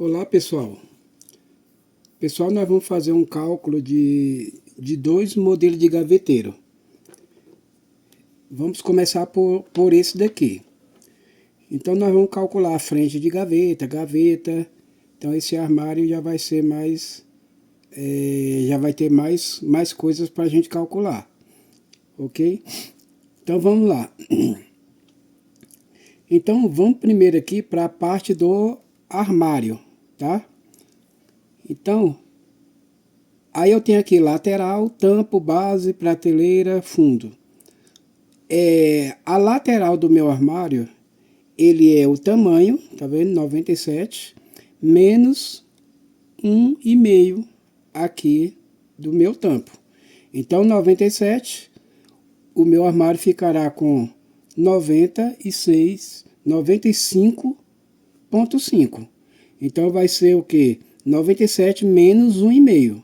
Olá pessoal, nós vamos fazer um cálculo de dois modelos de gaveteiro. Vamos começar por esse daqui. Então nós vamos calcular a frente de gaveta, então esse armário já vai ser mais, já vai ter mais coisas para a gente calcular, ok? Então vamos lá. Então vamos primeiro aqui para a parte do armário, tá? Então, aí eu tenho aqui lateral, tampo, base, prateleira, fundo. A lateral do meu armário, ele é o tamanho, tá vendo? 97, menos 1,5 aqui do meu tampo. Então, 97, o meu armário ficará com 95,5. Então, vai ser o quê? 97 menos 1,5.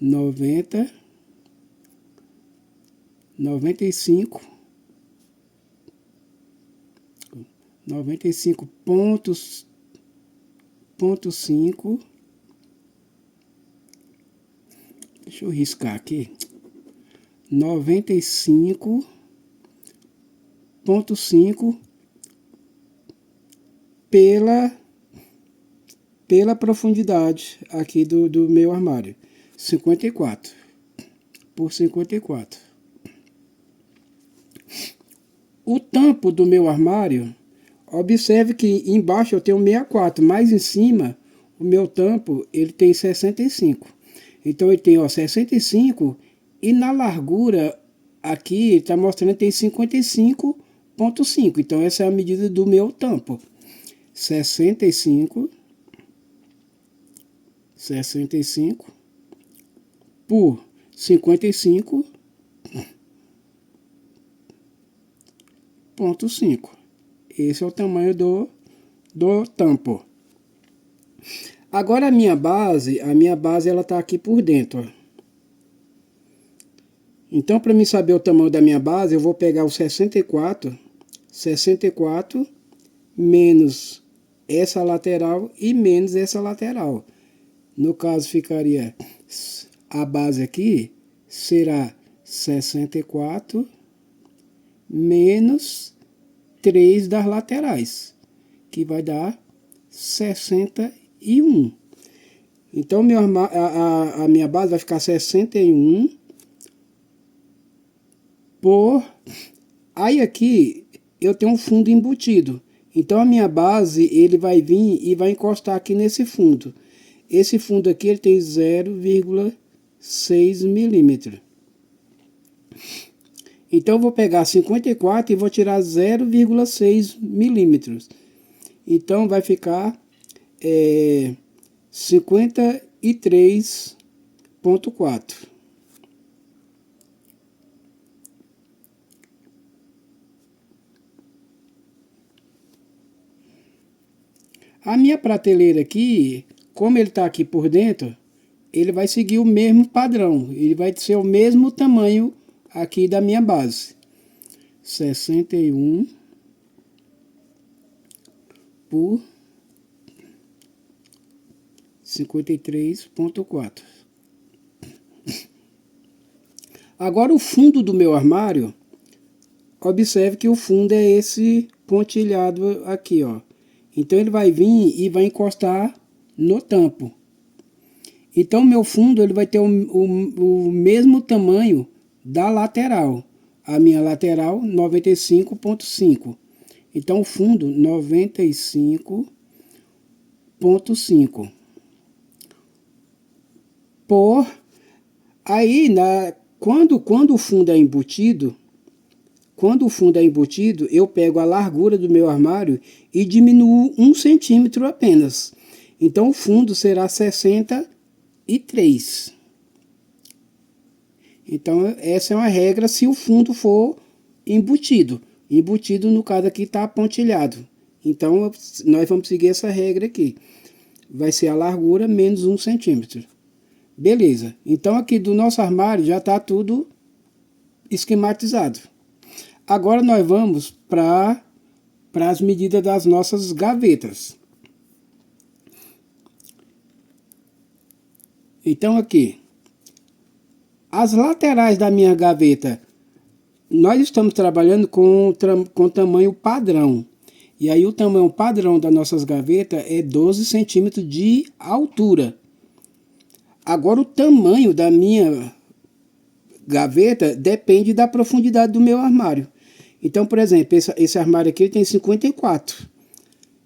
95,5 deixa eu riscar aqui, 95,5 pela profundidade aqui do meu armário, 54 por 54. O tampo do meu armário, observe que embaixo eu tenho 64, mas em cima o meu tampo ele tem 65. Então ele tem 65 e na largura aqui está mostrando que tem 55,5. Então essa é a medida do meu tampo. 65 por 55,5. Esse é o tamanho do tampo. Agora a minha base ela está aqui por dentro, ó. Então, para mim saber o tamanho da minha base, eu vou pegar o 64 menos essa lateral e menos essa lateral. No caso, ficaria a base aqui será 64 menos 3 das laterais, que vai dar 61. Então, a minha base vai ficar 61 por... Aí aqui eu tenho um fundo embutido. Então, a minha base, ele vai vir e vai encostar aqui nesse fundo. Esse fundo aqui ele tem 0,6 milímetros. Então, eu vou pegar 54 e vou tirar 0,6 milímetros. Então, vai ficar 53,4. A minha prateleira aqui, como ele está aqui por dentro, ele vai seguir o mesmo padrão. Ele vai ser o mesmo tamanho aqui da minha base. 61 por 53,4. Agora o fundo do meu armário, observe que o fundo é esse pontilhado aqui, ó. Então ele vai vir e vai encostar no tampo. Então o meu fundo ele vai ter o mesmo tamanho da lateral. A minha lateral 95,5. Então o fundo 95,5 por... Aí quando o fundo é embutido, eu pego a largura do meu armário e diminuo 1 centímetro apenas. Então o fundo será 63. Então essa é uma regra se o fundo for embutido. Embutido no caso aqui está pontilhado. Então nós vamos seguir essa regra aqui. Vai ser a largura menos 1 centímetro. Beleza. Então aqui do nosso armário já está tudo esquematizado. Agora nós vamos para as medidas das nossas gavetas. Então aqui, as laterais da minha gaveta, nós estamos trabalhando com tamanho padrão. E aí o tamanho padrão das nossas gavetas é 12 centímetros de altura. Agora o tamanho da minha gaveta depende da profundidade do meu armário. Então, por exemplo, esse armário aqui tem 54.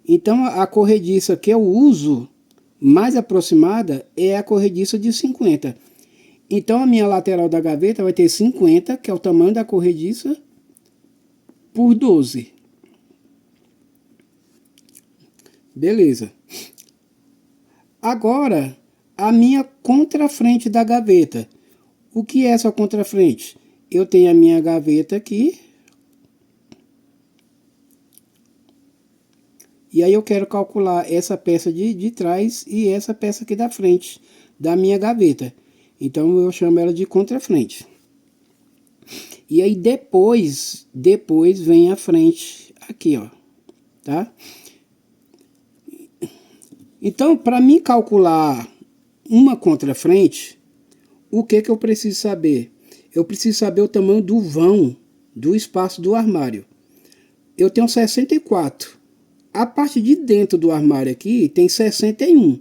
Então a corrediça que eu uso mais aproximada é a corrediça de 50. Então a minha lateral da gaveta vai ter 50, que é o tamanho da corrediça, por 12. Beleza. Agora, a minha contrafrente da gaveta. O que é essa contrafrente? Eu tenho a minha gaveta aqui. E aí eu quero calcular essa peça de trás e essa peça aqui da frente da minha gaveta. Então eu chamo ela de contrafrente. E aí depois vem a frente aqui, ó, tá? Então, para mim calcular uma contrafrente, o que eu preciso saber? Eu preciso saber o tamanho do vão, do espaço do armário. Eu tenho 64. A parte de dentro do armário aqui tem 61.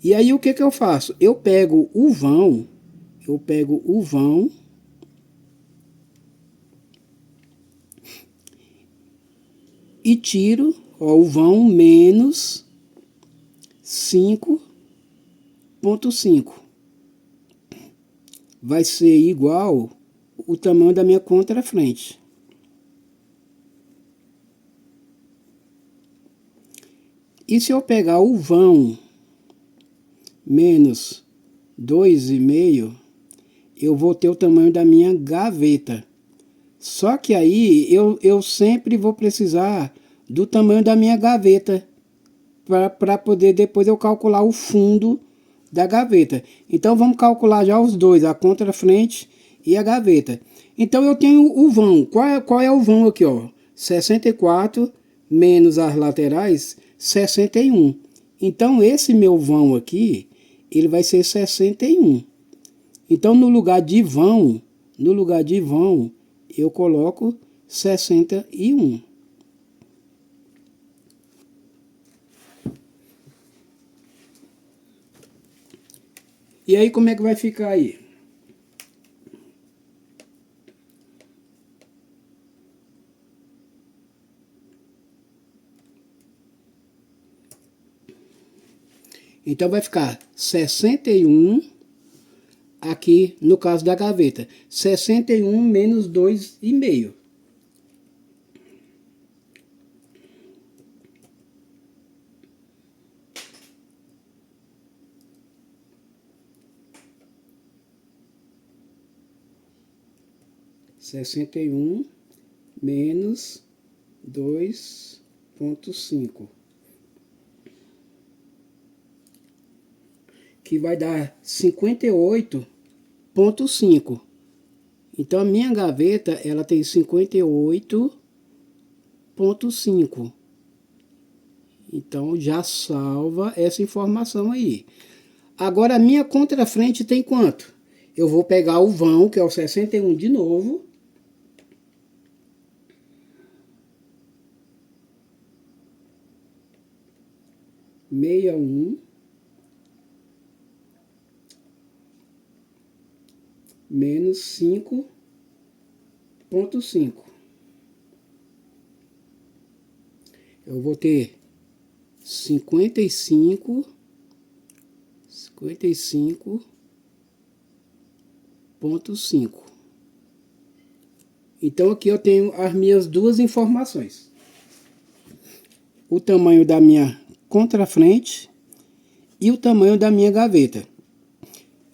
E aí o que eu faço? Eu pego o vão e tiro, ó, o vão menos 5,5. Vai ser igual o tamanho da minha contrafrente. E se eu pegar o vão menos 2,5, eu vou ter o tamanho da minha gaveta. Só que aí eu sempre vou precisar do tamanho da minha gaveta para poder depois eu calcular o fundo da gaveta. Então vamos calcular já os dois, a contrafrente e a gaveta. Então eu tenho o vão. Qual é o vão aqui, ó? 64 menos as laterais, 61. Então esse meu vão aqui, ele vai ser 61. Então no lugar de vão, eu coloco 61. E aí como é que vai ficar aí? Então vai ficar 61 aqui no caso da gaveta. 61 menos 2,5. Sessenta e um menos 2,5. Que vai dar 58,5. Então a minha gaveta, ela tem 58,5. Então já salva essa informação aí. Agora a minha contrafrente tem quanto? Eu vou pegar o vão, que é o 61 de novo. Menos 5,5. Eu vou ter 55,5. Então aqui eu tenho as minhas duas informações. O tamanho da minha contrafrente e o tamanho da minha gaveta.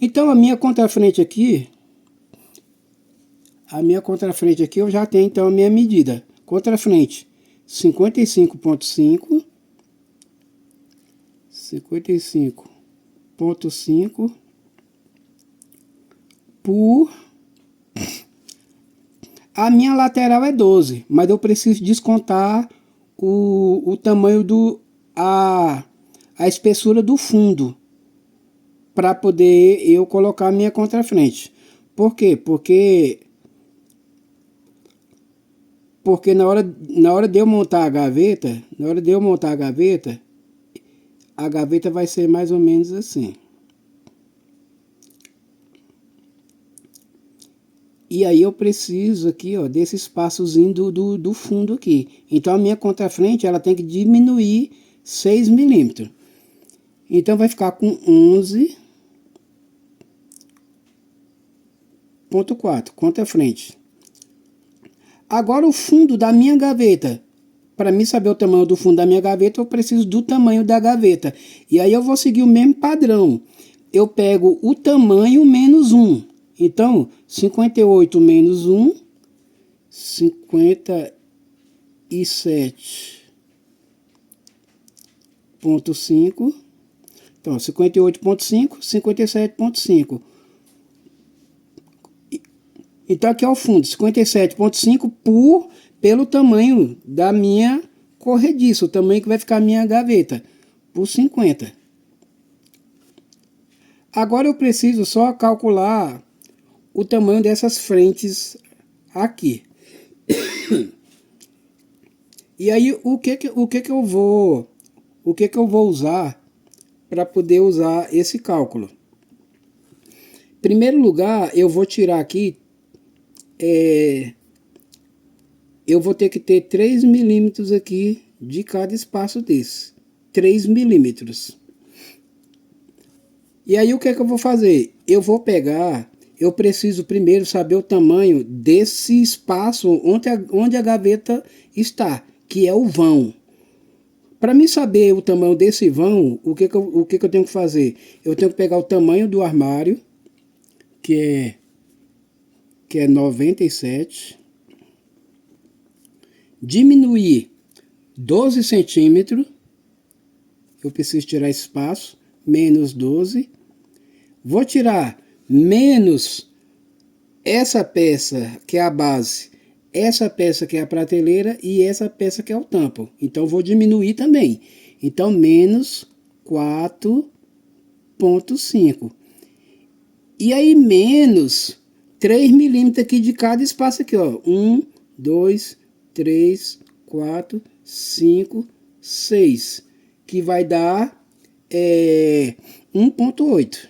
Então a minha contrafrente aqui, eu já tenho então a minha medida. Contrafrente 55,5. 55,5 por... A minha lateral é 12, mas eu preciso descontar o tamanho a espessura do fundo. para poder eu colocar minha contrafrente. Por quê? Porque na hora de eu montar a gaveta, a gaveta vai ser mais ou menos assim. E aí eu preciso aqui, ó, desse espaçozinho do fundo aqui. Então a minha contrafrente, ela tem que diminuir 6 milímetros. Então vai ficar com 11,4, contrafrente. Agora o fundo da minha gaveta. Para mim saber o tamanho do fundo da minha gaveta, eu preciso do tamanho da gaveta. E aí eu vou seguir o mesmo padrão. Eu pego o tamanho menos 1. Então, 58 menos 1, 57,5. Então, 58,5, 57,5. Então, aqui é o fundo, 57,5 pelo tamanho da minha corrediça, o tamanho que vai ficar a minha gaveta, por 50. Agora eu preciso só calcular o tamanho dessas frentes aqui. E aí, o que eu vou usar para poder usar esse cálculo? Em primeiro lugar, eu vou tirar aqui, eu vou ter que ter 3 milímetros aqui de cada espaço desse. 3 milímetros. E aí o que eu vou fazer? Eu vou pegar, eu preciso primeiro saber o tamanho desse espaço onde a gaveta está, que é o vão. Para mim saber o tamanho desse vão, o que eu tenho que fazer? Eu tenho que pegar o tamanho do armário, que é 97, diminuir 12 centímetros, eu preciso tirar espaço, menos 12, vou tirar menos essa peça que é a base, essa peça que é a prateleira e essa peça que é o tampo. Então vou diminuir também. Então menos 4,5. E aí menos 3 milímetros aqui de cada espaço aqui, ó. 1, 2, 3, 4, 5, 6. Que vai dar 1,8.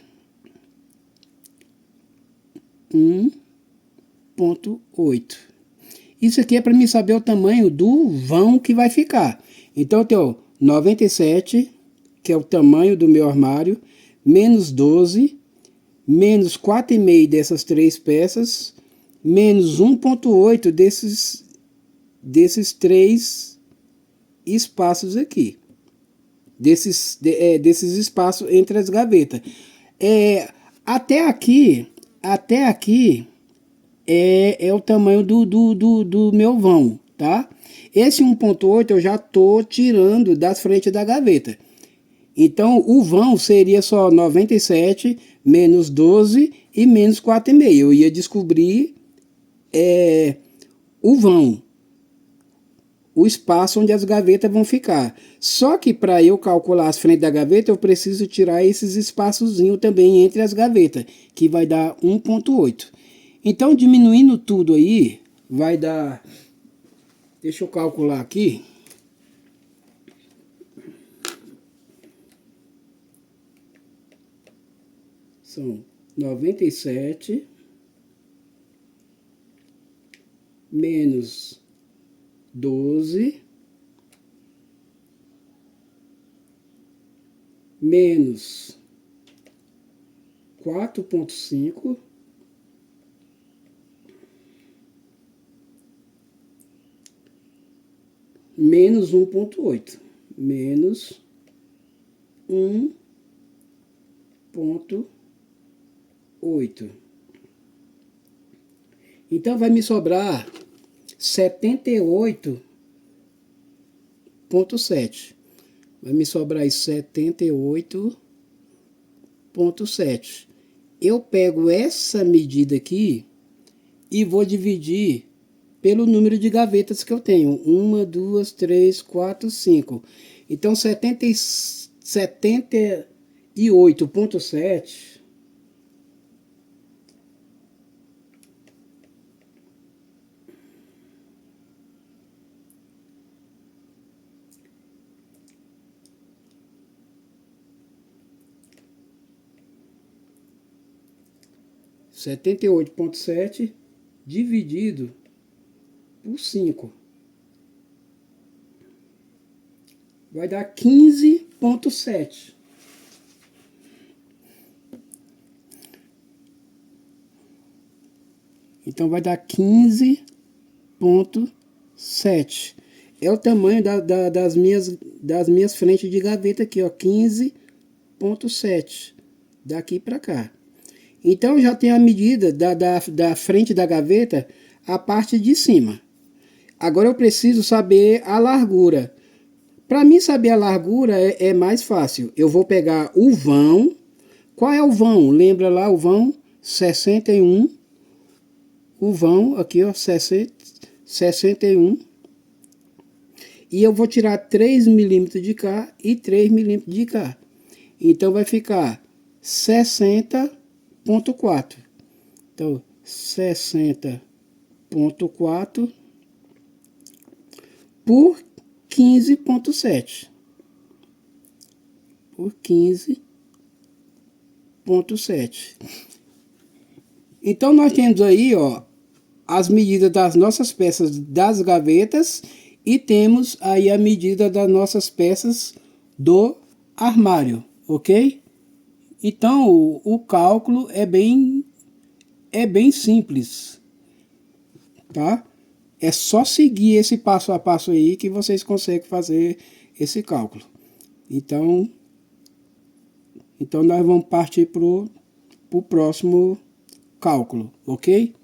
1,8. Isso aqui é para mim saber o tamanho do vão que vai ficar. Então eu tenho 97, que é o tamanho do meu armário, menos 12, menos 4,5 dessas três peças, menos 1,8 desses três espaços aqui. Desses espaços entre as gavetas. Até aqui é o tamanho do meu vão, tá? Esse 1,8 eu já tô tirando das frentes da gaveta. Então o vão seria só 97 menos 12 e menos 4,5. Eu ia descobrir o vão, o espaço onde as gavetas vão ficar. Só que para eu calcular as frentes da gaveta, eu preciso tirar esses espaçozinhos também entre as gavetas, que vai dar 1,8. Então, diminuindo tudo aí, vai dar... Deixa eu calcular aqui. São 97 menos 12 menos 4,5 menos 1,8 menos 1,8. Então vai me sobrar 78,7. Vai me sobrar 78,7. Eu pego essa medida aqui e vou dividir pelo número de gavetas que eu tenho. 1, 2, 3, 4, 5. Então 78,7 e 8,7. Setenta e 78,7 dividido por 5 vai dar 15,7. Então vai dar 15,7. É o tamanho das minhas frentes de gaveta aqui, ó, 15,7. Daqui para cá. Então já tem a medida da frente da gaveta, a parte de cima. Agora eu preciso saber a largura. Para mim saber a largura é mais fácil. Eu vou pegar o vão. Qual é o vão? Lembra lá o vão? 61. O vão aqui, ó, 61. E eu vou tirar 3 milímetros de cá e 3 milímetros de cá. Então vai ficar 60,4. Então 60,4 por 15,7. Por 15,7. Então nós temos aí, ó, as medidas das nossas peças das gavetas e temos aí a medida das nossas peças do armário, ok? Então o cálculo é bem simples, tá? É só seguir esse passo a passo aí que vocês conseguem fazer esse cálculo. Então nós vamos partir para o próximo cálculo, ok?